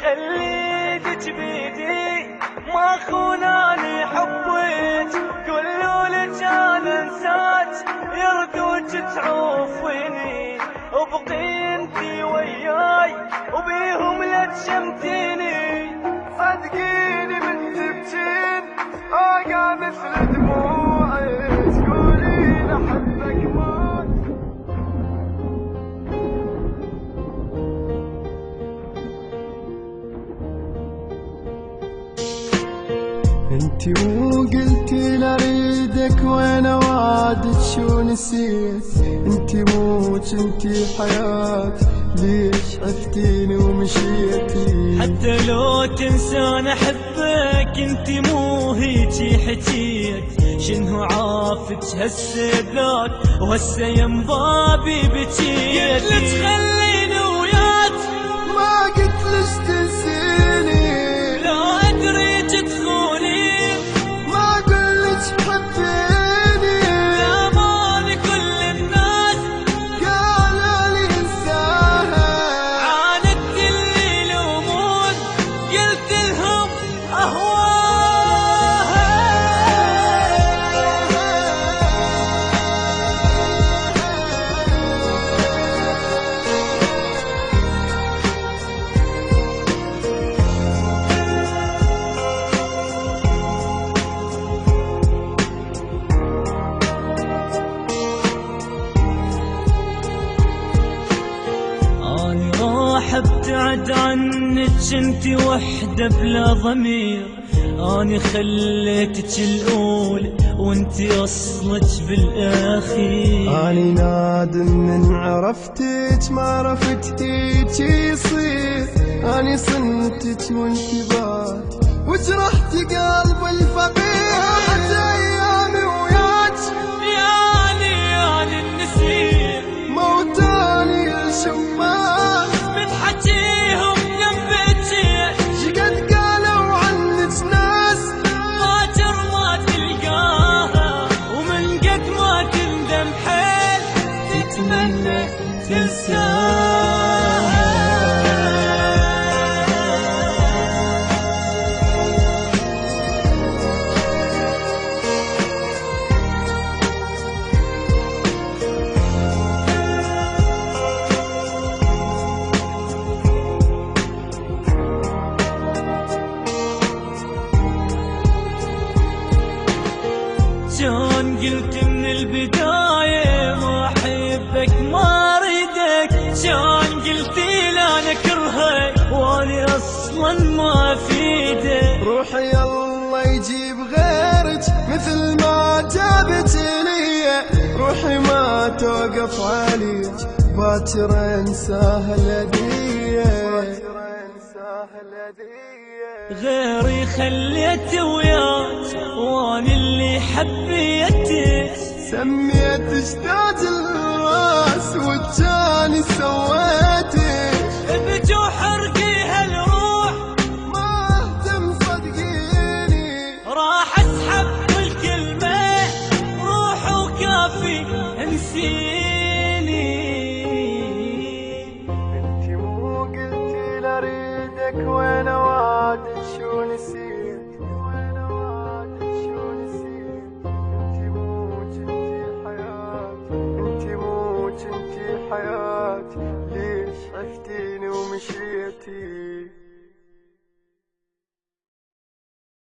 خليتك بيدي ما خوناني حبك، قولوا لك انا انساك يردوك تعوفيني، ابقي انتي وياي وبيهم لا تشمتيني. صدقيني من تبكين اقع مثل دموعك، تقولين احبك موت. انتي مو قلتي لاريدك وانا وعدك شو نسيت، انتي مو كنتي حياتي ليش عفتيني ومشيتي. حتى لو تنسان احبك انتي مو هيجي حكيت، شنو عافك هسه ذاك وهسه ينبابي بكيت. قلت خليني وياك ما قلتلش تنسيني، لا ادريك تخوني، ما قلتش حبيني، لا ماني كل الناس قالوا لي انساها. عاندت اللي يلومون قلت لهم ابتعد عنك انتي وحدة بلا ضمير، اني خليتك الاولى وانتي اصلك بالاخير. اني نادم من عرفتك ما عرفت هيك يصير، اني صنتك وانتي بات وجرحتي قلب الفقير. راحت ايامي وياك يعني النسير موتاني الشمال من حكيهم جنبك، شقد قالوا عنك ناس باكر ما تلقاها ومن قد ما تندم حيل تتمنى تنساها. كان قلت من البداية ما أحبك ما أريدك، كان قلتي لا نكرهك وأنا أصلا ما أفيدك. روحي الله يجيب غيرك مثل ما جابت لي، روحي ما توقف عليك باكر انساها الهدية. غيري خليت وياك وأنا اللي حبيتك، سميت اشتاج الراس والجاني سويتك. ابجو حرقي هالروح ما اهتم صدقيني، راح اسحب كل كلمة، روح وكافي انسيني. انتي مو قلتي لاريدك وانا وعدك شو نسيت، وانا وعدك شو نسيت. انتي مو كنتي حياتي، انتي مو كنتي حياتي ليش عفتيني ومشيتي.